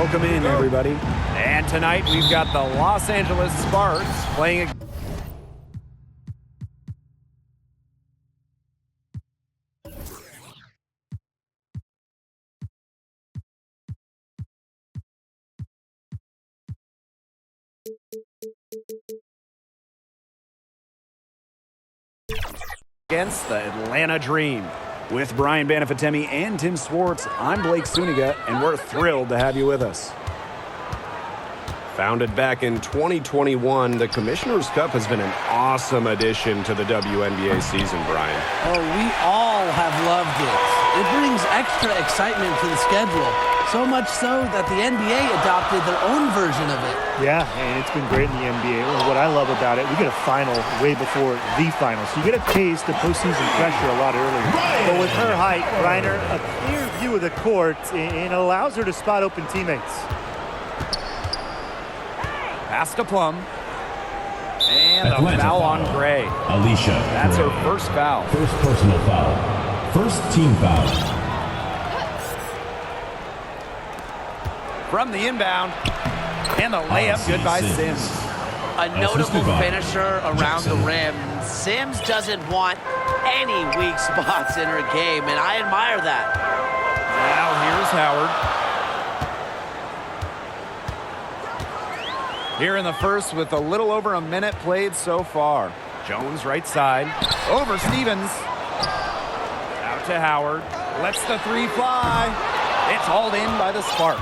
Welcome in, everybody. And tonight we've got the Los Angeles Sparks playing against the Atlanta Dream. With Brian Banafitemi and Tim Swartz, I'm Blake Suniga, and we're thrilled to have you with us. Founded back in 2021, the Commissioner's Cup has been an awesome addition to the WNBA season, Brian. Oh, we all have loved it. It brings extra excitement to the schedule, so much so that the NBA adopted their own version of it. Yeah, and it's been great in the NBA. What I love about it, we get a final way before the final, so you get a taste of postseason pressure a lot earlier. But with her height, Reiner, a clear view of the court, and allows her to spot open teammates. Pass to Plum. And a foul on Gray. Alicia. That's her first foul. First personal foul. First team foul. From the inbound. And the layup good by Sims. A notable finisher around the rim. Sims doesn't want any weak spots in her game, and I admire that. Now here's Howard. Here in the first with a little over a minute played so far. Jones right side. Over Stevens. Out to Howard. Lets the three fly. It's hauled in by the Sparks.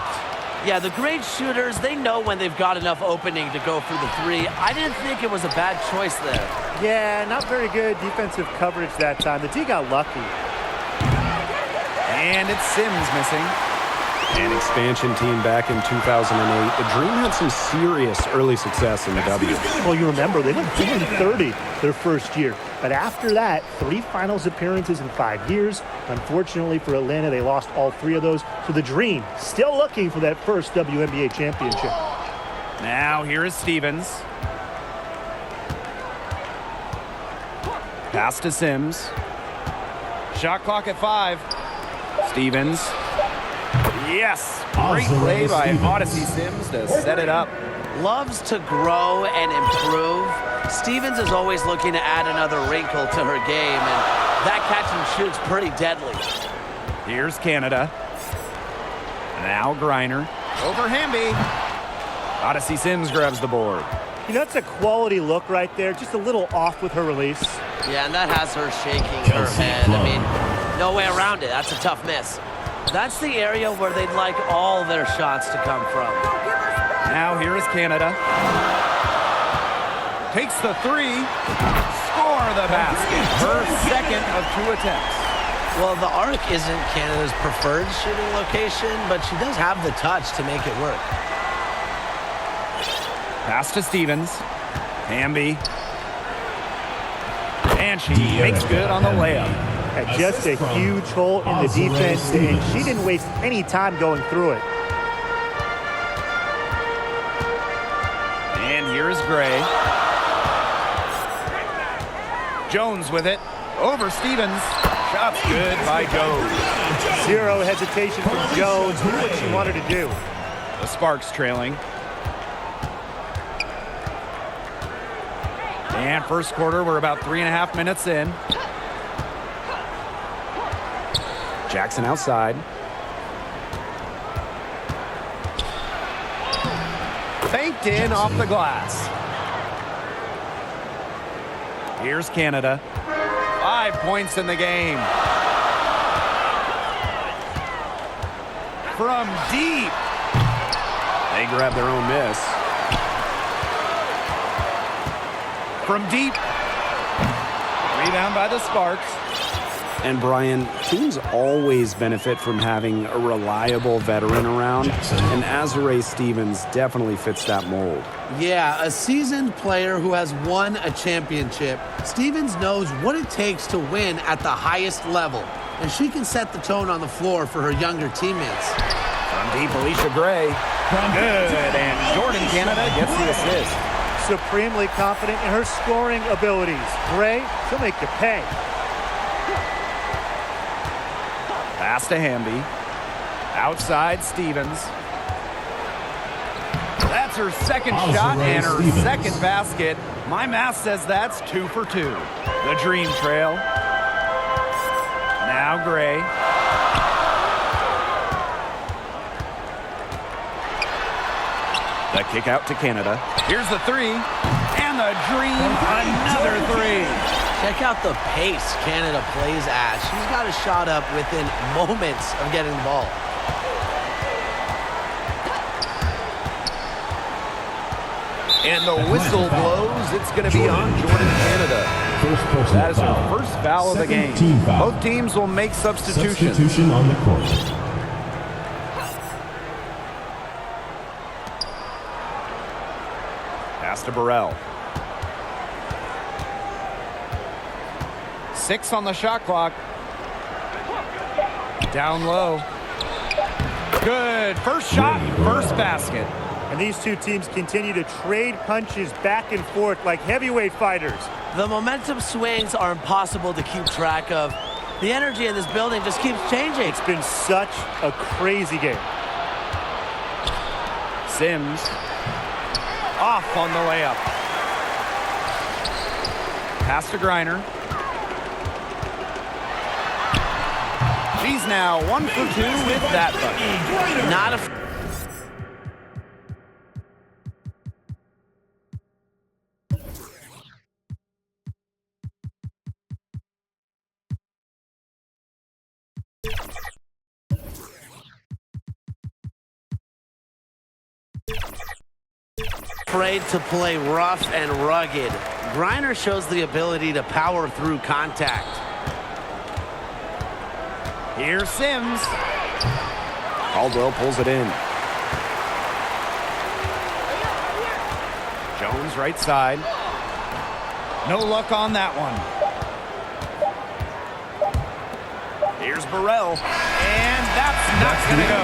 Yeah, the great shooters, they know when they've got enough opening to go for the three. I didn't think it was a bad choice there. Yeah, not very good defensive coverage that time. The D got lucky. And it's Sims missing. An expansion team back in 2008. The Dream had some serious early success in the W. Well, you remember, they went 30 their first year. But after that, 3 finals appearances in 5 years. Unfortunately for Atlanta, they lost all 3 of those. So the Dream still looking for that first WNBA championship. Now here is Stevens. Pass to Sims. Shot clock at 5. Stevens. Yes, great play by Odyssey Sims to set it up. Loves to grow and improve. Stevens is always looking to add another wrinkle to her game, and that catch and shoot's pretty deadly. Here's Canada. Now Griner. Over Hamby. Odyssey Sims grabs the board. You know, it's a quality look right there, just a little off with her release. Yeah, and that has her shaking her head. I mean, no way around it. That's a tough miss. That's the area where they'd like all their shots to come from. Now here is Canada. Takes the 3. Score the basket. Her second of 2 attempts. Well, the arc isn't Canada's preferred shooting location, but she does have the touch to make it work. Pass to Stevens. Hamby. And she makes good on the layup. Had just a huge hole in the defense, and she didn't waste any time going through it. And here's Gray. Jones with it. Over Stevens. Shot's good by Jones. Zero hesitation from Jones. Knew what she wanted to do. The Sparks trailing. And first quarter, we're about 3.5 minutes in. Jackson outside. Banked in off the glass. Here's Canada. 5 points in the game. From deep. They grab their own miss. From deep. Rebound by the Sparks. And Brian, teams always benefit from having a reliable veteran around, and Azurá Stevens definitely fits that mold. Yeah, a seasoned player who has won a championship. Stevens knows what it takes to win at the highest level, and she can set the tone on the floor for her younger teammates. From deep, Alicia Gray. Good, and Jordan Canada gets the assist. Supremely confident in her scoring abilities. Gray, she'll make you pay. Pass to Hamby. Outside Stevens. That's her second Azurá shot and her Stevens. second basket. My math says that's 2 for 2. The Dream Trail. Now Gray. The kick out to Canada. Here's the three. And the Dream, another three. Check out the pace Canada plays at. She's got a shot up within moments of getting the ball. And the whistle blows. It's going to be on Jordan Canada. First personal That is her foul. first foul of the Second game. team foul. Both teams will make substitutions. Substitution on the court. Pass to Burrell. 6 on the shot clock. Down low. Good. First shot, first basket. And these two teams continue to trade punches back and forth like heavyweight fighters. The momentum swings are impossible to keep track of. The energy in this building just keeps changing. It's been such a crazy game. Sims. Off on the layup. Pass to Griner. She's now 1 for 2 with that bucket. Not a... afraid to play rough and rugged. Griner shows the ability to power through contact. Here's Sims. Caldwell pulls it in. Jones right side. No luck on that one. Here's Burrell. And that's not going to go.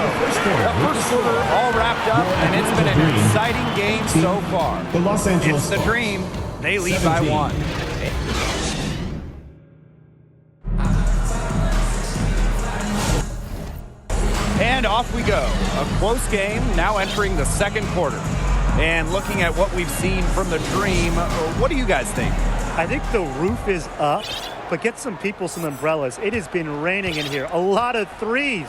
The first quarter all wrapped up, and it's been an exciting game so far. The Los Angeles It's the Sparks. Dream. They lead by 17. 1. And off we go. A close game now entering the second quarter. And looking at what we've seen from the Dream, what do you guys think? I think the roof is up, but get some people some umbrellas. It has been raining in here. A lot of threes.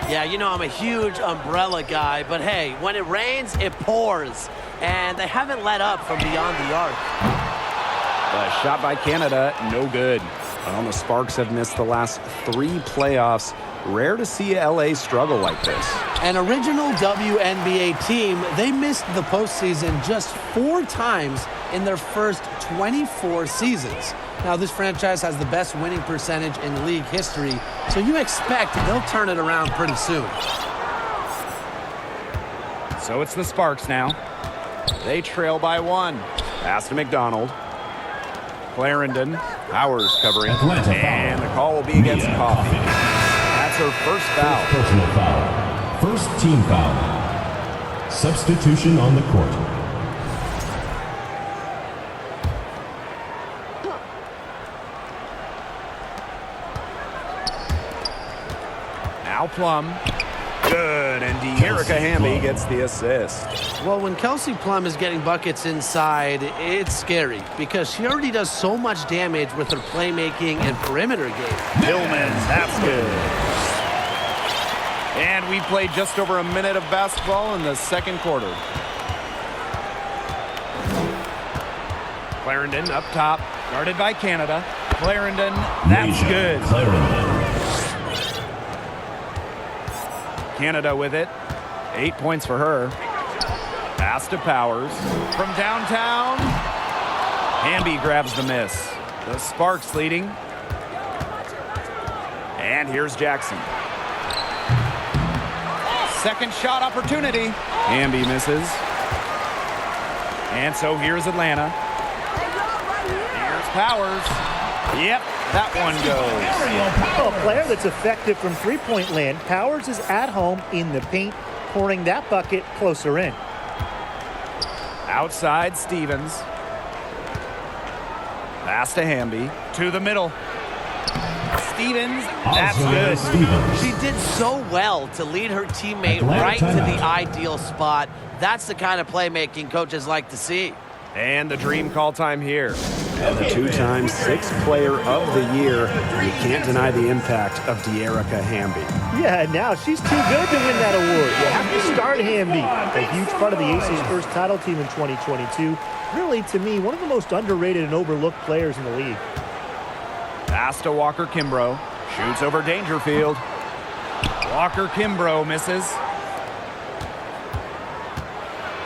Yeah, you know I'm a huge umbrella guy, but hey, when it rains, it pours. And they haven't let up from beyond the arc. The shot by Canada, no good. Well, the Sparks have missed the last 3 playoffs. Rare to see LA struggle like this. An original WNBA team, they missed the postseason just 4 times in their first 24 seasons. Now, this franchise has the best winning percentage in league history, so you expect they'll turn it around pretty soon. So it's the Sparks now. They trail by 1. Pass to McDonald. Clarendon, Powers covering. Atlanta foul. And the call will be against Mia Coffee. Coffee. That's her first foul. Personal foul. First team foul. Substitution on the court. Now Plum. Good, and De'Erica Hamby gets the assist. Well, when Kelsey Plum is getting buckets inside, it's scary because she already does so much damage with her playmaking and perimeter game. Tillman's, that's good. And we played just over a minute of basketball in the second quarter. Clarendon up top, guarded by Canada. Clarendon, that's Major good. Clarendon. Canada with it. 8 points for her. Pass to Powers. From downtown. Hamby grabs the miss. The Sparks leading. And here's Jackson. Second shot opportunity. Hamby misses. And so here's Atlanta. Here's Powers. Yep, that one goes. A player that's effective from three-point land. Powers is at home in the paint, pouring that bucket closer in. Outside Stevens. Pass to Hamby. To the middle. Stevens, that's Azaria good. Stevens. She did so well to lead her teammate Atlanta right to the timeout. ideal spot. That's the kind of playmaking coaches like to see. And the dream call time here. And the two-time sixth player of the year. You can't deny the impact of De'Arica Hamby. Yeah, now she's too good to win that award. You have to start Hamby. A huge part of the Aces' first title team in 2022. Really, to me, one of the most underrated and overlooked players in the league. Pass to Walker Kimbrough. Shoots over Dangerfield. Walker Kimbrough misses.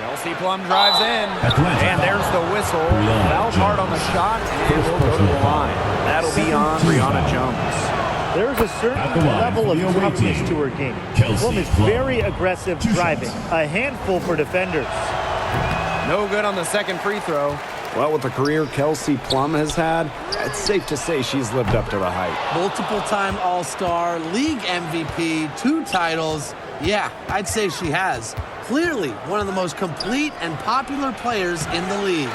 Kelsey Plum drives in. Atlanta. And there's the whistle. Brianna Fouled hard on the Jones. shot, and will go to the line. That'll be on Brianna Jones. There's a At certain the line level for of the away toughness team, to her game. Kelsey Plum is Plum. very aggressive 2 driving. shots. A handful for defenders. No good on the second free throw. Well, with the career Kelsey Plum has had, it's safe to say she's lived up to the hype. Multiple-time All-Star, league MVP, 2 titles. Yeah, I'd say she has. Clearly one of the most complete and popular players in the league.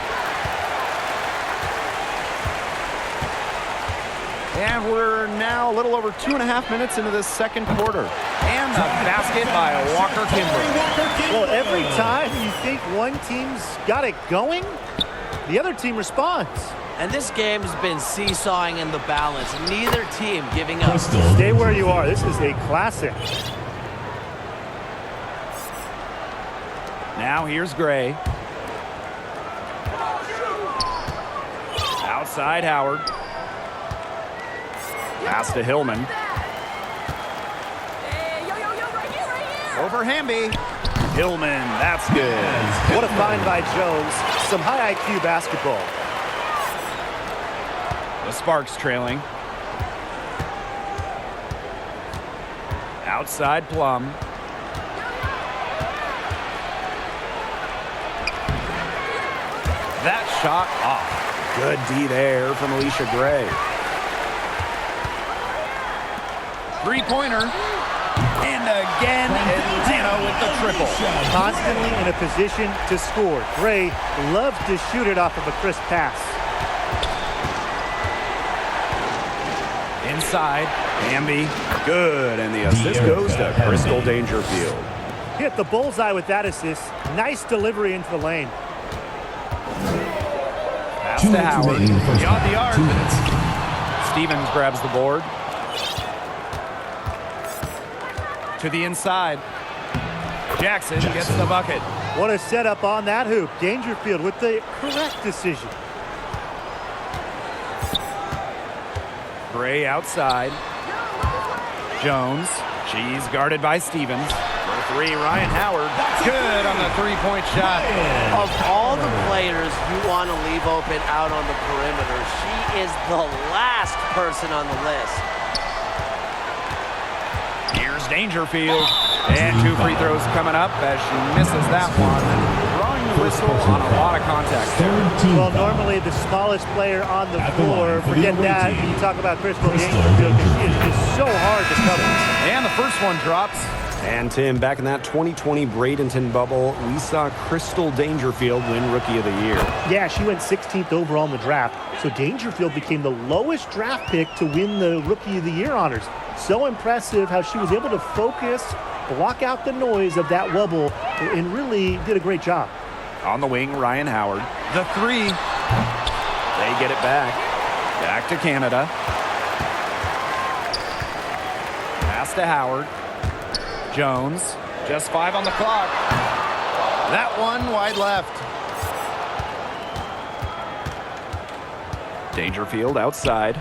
And we're now a little over 2.5 minutes into this second quarter. And the basket by Walker Kimbrough. Well, every time you think one team's got it going, the other team responds. And this game has been seesawing in the balance. Neither team giving up. Crystal. Stay where you are. This is a classic. Now here's Gray. Outside Howard. Pass to Hillman. Over Hamby. Hillman, that's good. What a find by Jones. Some high IQ basketball. The Sparks trailing. Outside Plum. That shot off. Good D there from Alicia Gray. Three-pointer. And again, Atlanta with the triple. Constantly in a position to score. Gray loves to shoot it off of a crisp pass. Inside, Hamby, good, and the assist goes to Crystal Dangerfield. Hit the bullseye with that assist. Nice delivery into the lane. Pass 2 to minutes Howard, remaining in the first beyond the half. arc. 2 minutes. Stevens grabs the board. To the inside. Jackson gets the bucket. What a setup on that hoop. Dangerfield with the correct decision. Gray outside. Jones, she's guarded by Stevens. For three, Ryan Howard, good on the three-point shot. Of all the players you want to leave open out on the perimeter, she is the last person on the list. Here's Dangerfield. And 2 free throws coming up as she misses that one. Drawing the whistle on a lot of contact. Third team Well, foul. normally the smallest player on the At the floor. line for the Forget away that. team, When you talk about Crystal Crystal Dangerfield, she is Dangerfield. just so hard to cover. And the first one drops. And Tim, back in that 2020 Bradenton bubble, we saw Crystal Dangerfield win Rookie of the Year. Yeah, she went 16th overall in the draft. So Dangerfield became the lowest draft pick to win the Rookie of the Year honors. So impressive how she was able to focus, block out the noise of that wobble, and really did a great job. On the wing, Ryan Howard. The three. They get it back. Back to Canada. Pass to Howard. Jones. Just 5 on the clock. That one wide left. Dangerfield outside.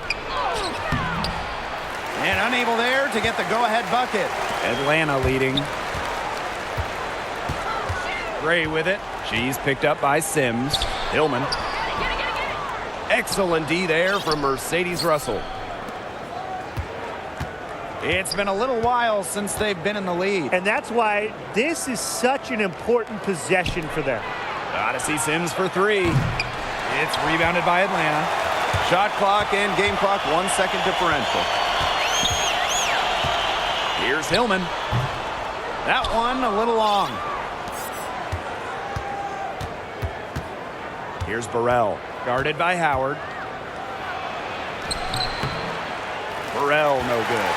And unable there to get the go-ahead bucket. Atlanta leading. Gray with it. She's picked up by Sims. Hillman. Excellent D there from Mercedes Russell. It's been a little while since they've been in the lead. And that's why this is such an important possession for them. Odyssey Sims for 3. It's rebounded by Atlanta. Shot clock and game clock 1 second differential. Here's Hillman. That one a little long. Here's Burrell, guarded by Howard. Burrell, no good.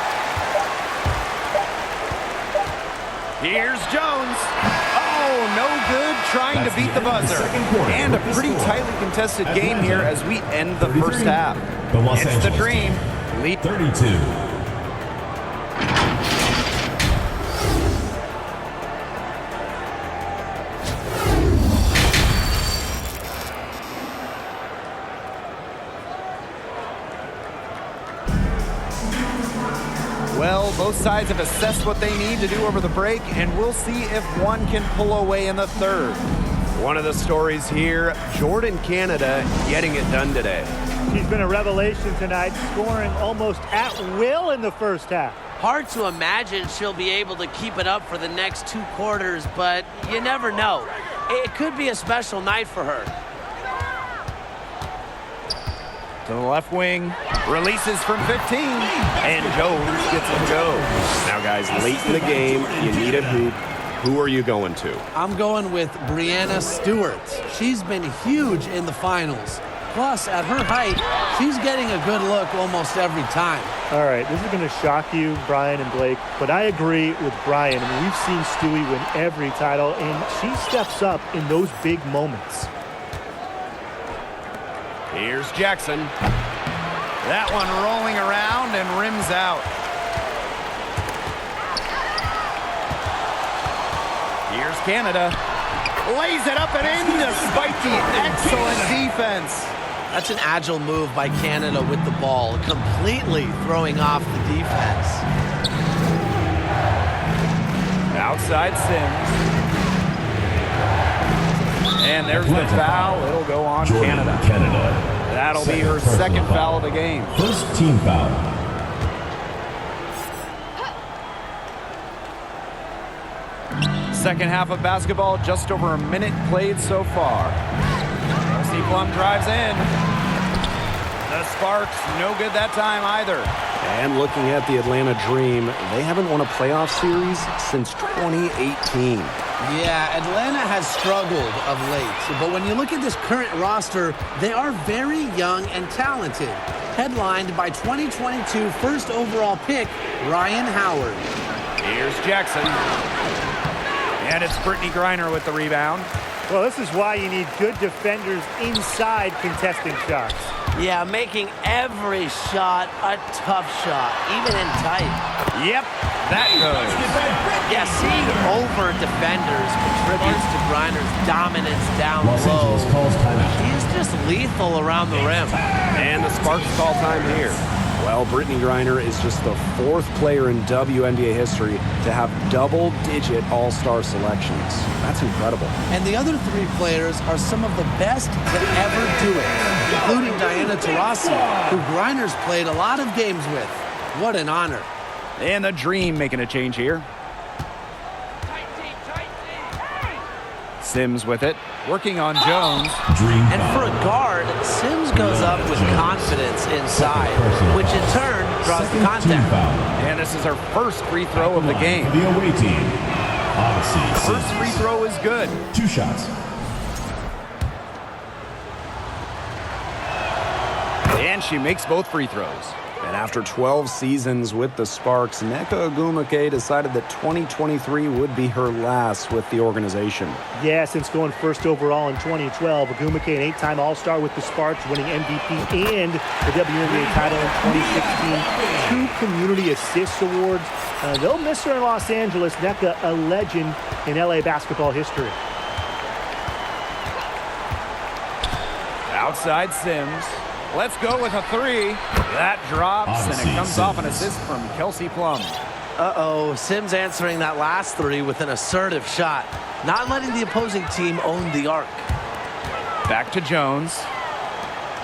Here's Jones. Oh, no good, trying to beat the buzzer. And a pretty tightly contested game here as we end the first half. It's the Dream. Lead 32. Well, both sides have assessed what they need to do over the break, and we'll see if one can pull away in the third. One of the stories here, Jordan Canada getting it done today. She's been a revelation tonight, scoring almost at will in the first half. Hard to imagine she'll be able to keep it up for the next 2 quarters, but you never know. It could be a special night for her. To the left wing, releases from 15, and Jones gets it to go. Now, guys, late in the game, you need a hoop. Who are you going to? I'm going with Brianna Stewart. She's been huge in the finals. Plus, at her height, she's getting a good look almost every time. All right, this is going to shock you, Brian and Blake, but I agree with Brian. I mean, we've seen Stewie win every title, and she steps up in those big moments. Here's Jackson. That one rolling around and rims out. Here's Canada. Lays it up and in despite the excellent defense. That's an agile move by Canada with the ball, completely throwing off the defense. Outside Sims. And there's the foul. It'll go on Jordan Canada. That'll be her second foul of the game. First team foul. Second half of basketball, just over a minute played so far. Kelsey Plum drives in. The Sparks, no good that time either. And looking at the Atlanta Dream, they haven't won a playoff series since 2018. Yeah, Atlanta has struggled of late, but when you look at this current roster, they are very young and talented. Headlined by 2022 first overall pick, Ryan Howard. Here's Jackson. And it's Brittany Griner with the rebound. Well, this is why you need good defenders inside contesting shots. Yeah, making every shot a tough shot, even in tight. Yep, that goes. Yeah, seeing over defenders contributes to Griner's dominance down Los low. Angeles calls timeout. He's just lethal around the rim. And the Sparks call time here. Well, Brittany Griner is just the 4th player in WNBA history to have double-digit all-star selections. That's incredible. And the other 3 players are some of the best to ever do it, including Diana Taurasi, who Griner's played a lot of games with. What an honor. And the Dream making a change here. Sims with it, working on Jones. Dream And for a guard, Sims goes up with confidence inside, which in turn draws the Second team contact. foul. And this is her first free throw of the game. For the away team. Odyssey. First free throw is good. 2 shots. And she makes both free throws. And after 12 seasons with the Sparks, Nneka Ogwumike decided that 2023 would be her last with the organization. Yeah, since going first overall in 2012, Ogwumike, an 8-time All-Star with the Sparks, winning MVP and the WNBA title in 2016. 2 community assist awards. They'll miss her in Los Angeles. Nneka, a legend in LA basketball history. Outside Sims. Let's go with a 3. That drops, and it comes off an assist from Kelsey Plum. Uh-oh, Sims answering that last 3 with an assertive shot, not letting the opposing team own the arc. Back to Jones.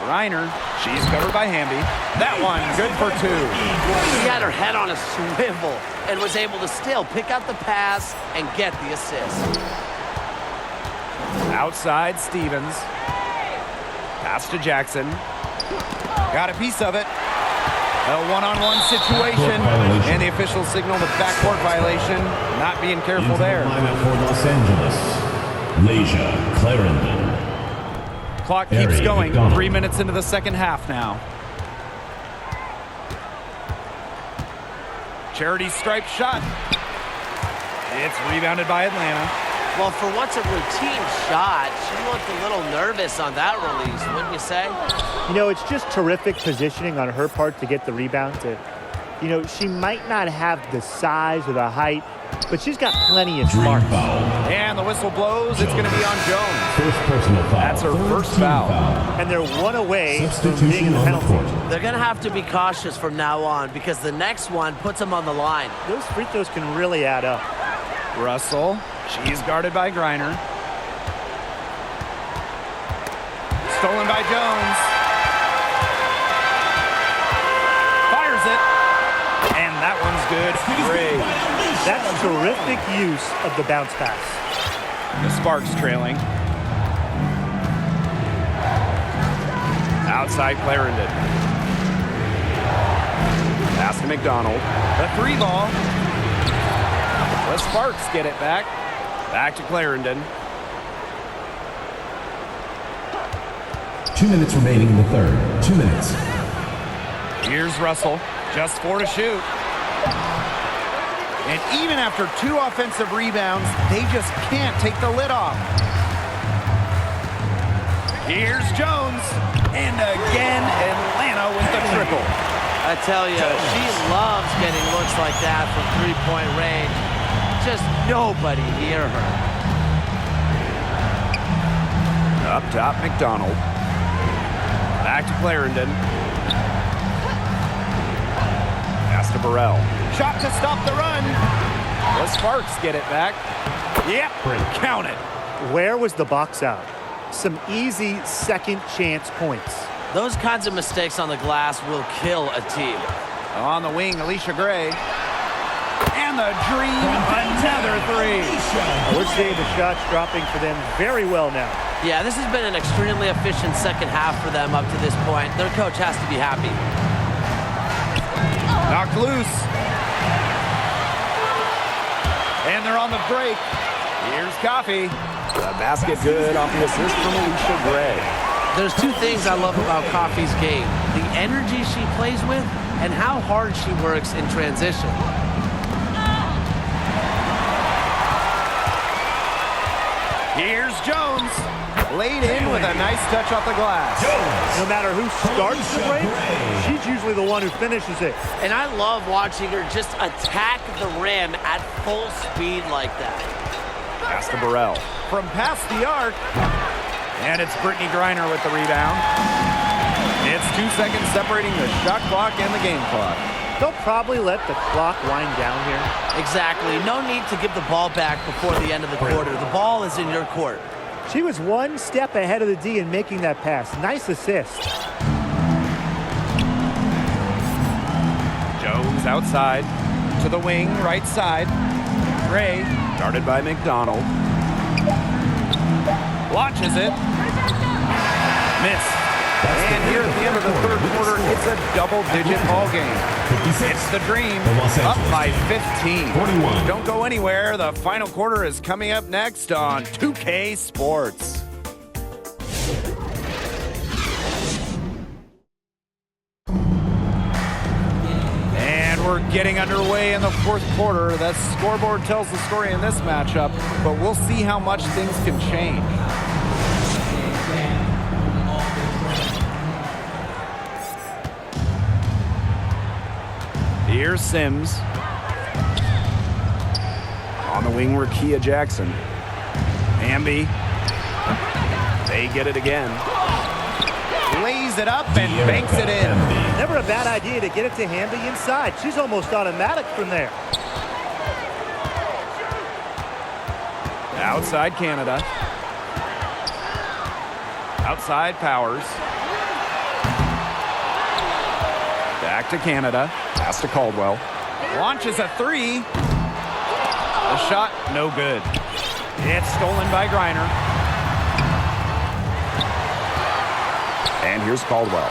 Griner, she's covered by Hamby. That one, good for 2. She had her head on a swivel and was able to still pick out the pass and get the assist. Outside Stevens. Pass to Jackson. Got a piece of it. A one-on-one situation, and the official signaled a backcourt violation. Not being careful Into there. the lineup for Los Angeles. Leisha Clarendon. Clock keeps Harry going. McDonald. 3 minutes into the second half now. Charity stripe shot. It's rebounded by Atlanta. Well, for what's a routine shot, she looked a little nervous on that release, wouldn't you say? You know, it's just terrific positioning on her part to get the rebound. You know, she might not have the size or the height, but she's got plenty of Dream smarts. foul. And the whistle blows. It's going to be on Jones. First personal foul. That's her Third first team foul. And they're one away from being Substitution in the on the penalty. court. They're going to have to be cautious from now on because the next one puts them on the line. Those free throws can really add up. Russell. She's guarded by Griner. Stolen by Jones. Fires it. And that one's good. Great. That's terrific use of the bounce pass. The Sparks trailing. Outside Clarendon. Pass to McDonald. The 3 ball. The Sparks get it back. Back to Clarendon. 2 minutes remaining in the third. 2 minutes. Here's Russell. Just 4 to shoot. And even after 2 offensive rebounds, they just can't take the lid off. Here's Jones. And again, Atlanta with the triple. I tell you, she loves getting looks like that from three-point range. Just nobody near her. Up top, McDonald. Back to Clarendon. Pass to Burrell. Shot to stop the run. The Sparks get it back. Yep, count it. Where was the box out? Some easy second chance points. Those kinds of mistakes on the glass will kill a team. On the wing, Alicia Gray. And the dream, another 3. I would say the shot's dropping for them very well now. Yeah, this has been an extremely efficient second half for them up to this point. Their coach has to be happy. Knocked loose. And they're on the break. Here's Coffee. The basket good off the assist from Alicia Gray. There's 2 things I love about Coffee's game. The energy she plays with and how hard she works in transition. Here's Jones. Laid in with a nice touch off the glass. No matter who starts the break, she's usually the one who finishes it. And I love watching her just attack the rim at full speed like that. Pass to Burrell. From past the arc. And it's Brittany Griner with the rebound. It's 2 seconds separating the shot clock and the game clock. They'll probably let the clock wind down here. Exactly. No need to give the ball back before the end of the quarter. The ball is in your court. She was one step ahead of the D in making that pass. Nice assist. Jones outside. To the wing, right side. Gray, guarded by McDonald. Launches it. Miss. And here at the end of the third quarter, it's a double-digit ball game. It's the Dream, up by 15. 41. Don't go anywhere. The final quarter is coming up next on 2K Sports. And we're getting underway in the fourth quarter. The scoreboard tells the story in this matchup, but we'll see how much things can change. Here's Sims. On the wing, Rakia Jackson. Hamby. They get it again. Lays it up and banks it in. Never a bad idea to get it to Hamby inside. She's almost automatic from there. Outside Canada. Outside Powers. Back to Canada. Pass to Caldwell. Launches a 3. The shot, no good. It's stolen by Griner. And here's Caldwell.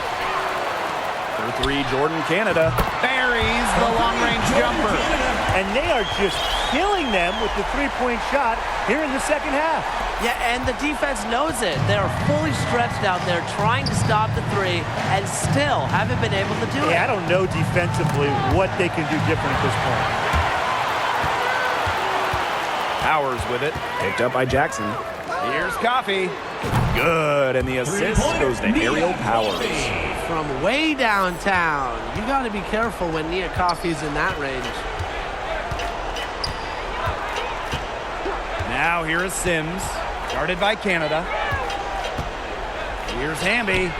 For 3, Jordan Canada. buries the long-range jumper. And they are just killing them with the three-point shot here in the second half. Yeah, and the defense knows it. They're fully stretched out there trying to stop the three and still haven't been able to do it. Yeah, I don't know defensively what they can do different at this point. Powers with it. Picked up by Jackson. Here's Coffee. Good, and the assist goes to Aerial Powers. From way downtown. You got to be careful when Nia Coffey's in that range. Now here is Sims, guarded by Canada. Here's Hamby.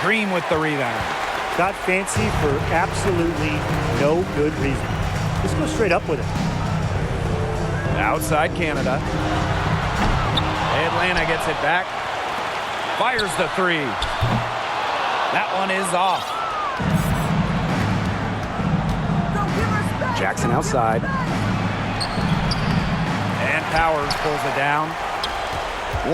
Green with the rebound. Got fancy for absolutely no good reason. Just go straight up with it. Outside Canada. Atlanta gets it back. Fires the three. That one is off. Jackson outside. And Powers pulls it down.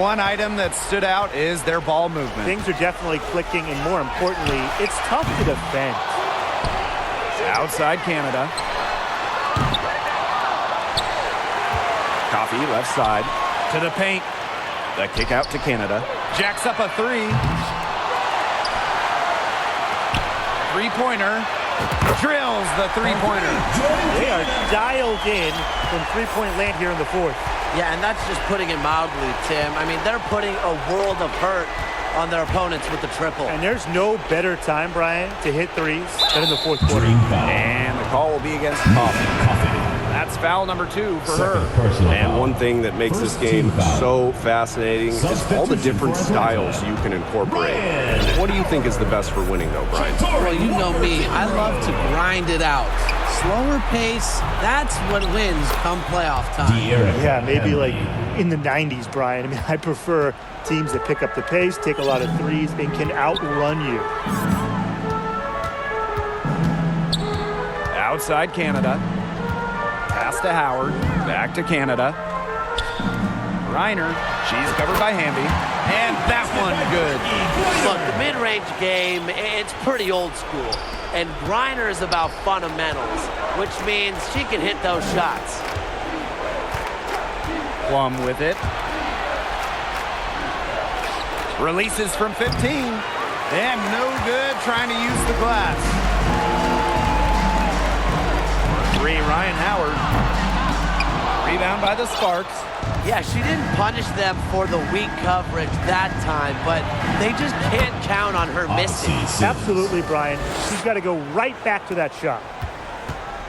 One item that stood out is their ball movement. Things are definitely clicking, and more importantly, it's tough to defend. Outside Canada. Coffee left side. To the paint. The kick out to Canada. Jacks up a three. Three-pointer. Drills the three-pointer. They are dialed in from three-point land here in the fourth. Yeah, and that's just putting it mildly, Tim. I mean, they're putting a world of hurt on their opponents with the triple. And there's no better time, Brian, to hit threes than in the fourth quarter. Team foul. And the call will be against Coffee. That's foul number 2 for her. Personal And foul. one thing that makes this First team game foul. so fascinating is all the different styles you can incorporate. What do you think is the best for winning, though, Brian? Well, you know me. I love to grind it out. Slower pace, that's what wins come playoff time. De'Aaron Yeah, maybe Hamby. like in the 90s, Brian. I mean, I prefer teams that pick up the pace, take a lot of threes, and can outrun you. Outside Canada. Pass to Howard. Back to Canada. Reiner. She's covered by Hamby. And that one good. Look, the mid-range game, it's pretty old school. And Griner is about fundamentals, which means she can hit those shots. Plum with it. Releases from 15. And no good trying to use the glass. Three, Ryan Howard. Rebound by the Sparks. Yeah, she didn't punish them for the weak coverage that time, but they just can't count on her missing. Absolutely, Brian. She's got to go right back to that shot.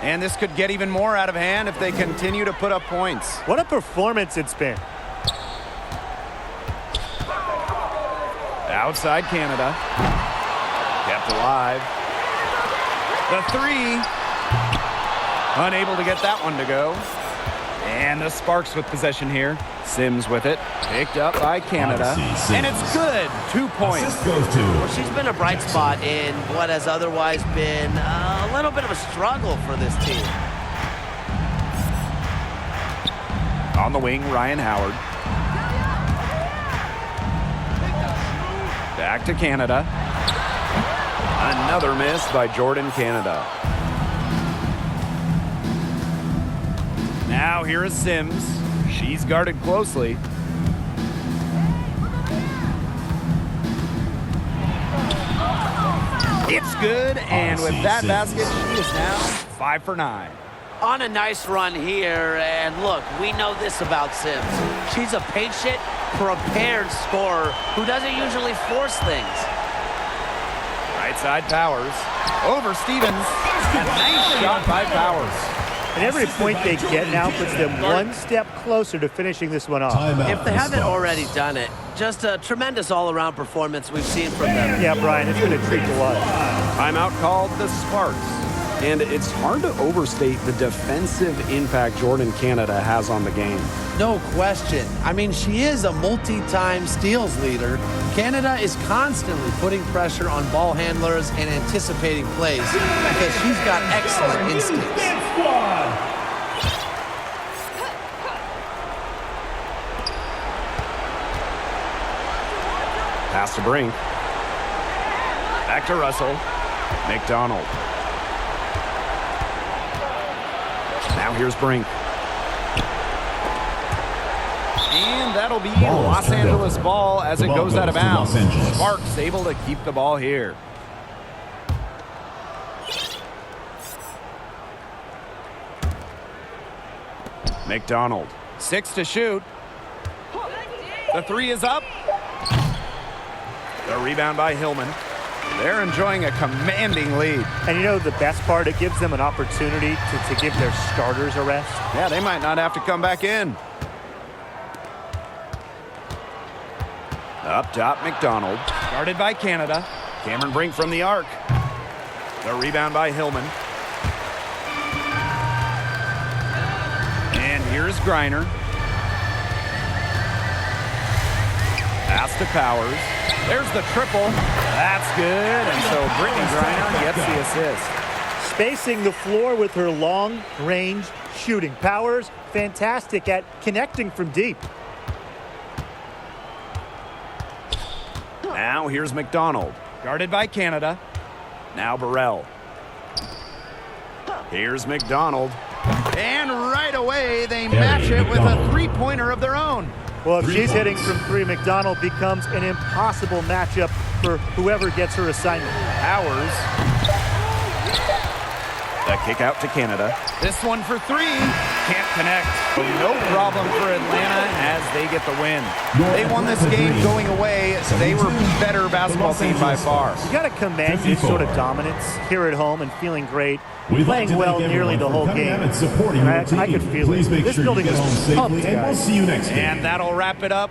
And this could get even more out of hand if they continue to put up points. What a performance it's been. Outside Canada. Kept alive. The three. Unable to get that one to go. And the Sparks with possession here. Sims with it. Picked up by Canada. And it's good. 2 points. Assist goes to She's been a bright spot in what has otherwise been a little bit of a struggle for this team. On the wing, Ryan Howard. Back to Canada. Another miss by Jordan Canada. Now here is Sims. She's guarded closely. It's good, and with that basket, she is now 5 for 9. On a nice run here, and look, we know this about Sims. She's a patient, prepared scorer who doesn't usually force things. Right side Powers. Over Stevens. A nice shot by Powers. And every point they get now puts them one step closer to finishing this one off. timeout. If they for haven't Sparks. already done it, just a tremendous all-around performance we've seen from them. Yeah, Brian, it's been a treat to watch. Timeout called the Sparks. And it's hard to overstate the defensive impact Jordan Canada has on the game. No question. I mean, she is a multi-time steals leader. Canada is constantly putting pressure on ball handlers and anticipating plays because she's got excellent instincts. Pass to Brink. Back to Russell. McDonald. Now here's Brink. And that'll be Ball is Los turned Angeles over. ball as The it ball goes out of goes to Los bounds. Angeles. Sparks able to keep the ball here. McDonald, 6 to shoot. The 3 is up. The rebound by Hillman. They're enjoying a commanding lead. And you know the best part? It gives them an opportunity to give their starters a rest. Yeah, they might not have to come back in. Up top, McDonald. Guarded by Canada. Cameron Brink from the arc. The rebound by Hillman. And here's Griner. Pass to Powers. There's the triple. That's good. And so Brittany Griner gets the assist. Spacing the floor with her long-range shooting. Powers, fantastic at connecting from deep. Now here's McDonald. Guarded by Canada. Now Burrell. Here's McDonald. And right away, they match it with a three-pointer of their own. Well, if she's hitting from 3, McDonald becomes an impossible matchup for whoever gets her assignment. Powers. The kick out to Canada. This one for 3. Can't connect. No problem for Atlanta as they get the win. They won this game going away. They were better basketball team by far. You got to commend this sort of dominance here at home and feeling great. We'd like Playing to well thank nearly the whole everyone for coming game. out and supporting And your I team. could feel Please it. make This sure you building get is home pumped, safely, and we'll guys. see you next game. And that'll wrap it up.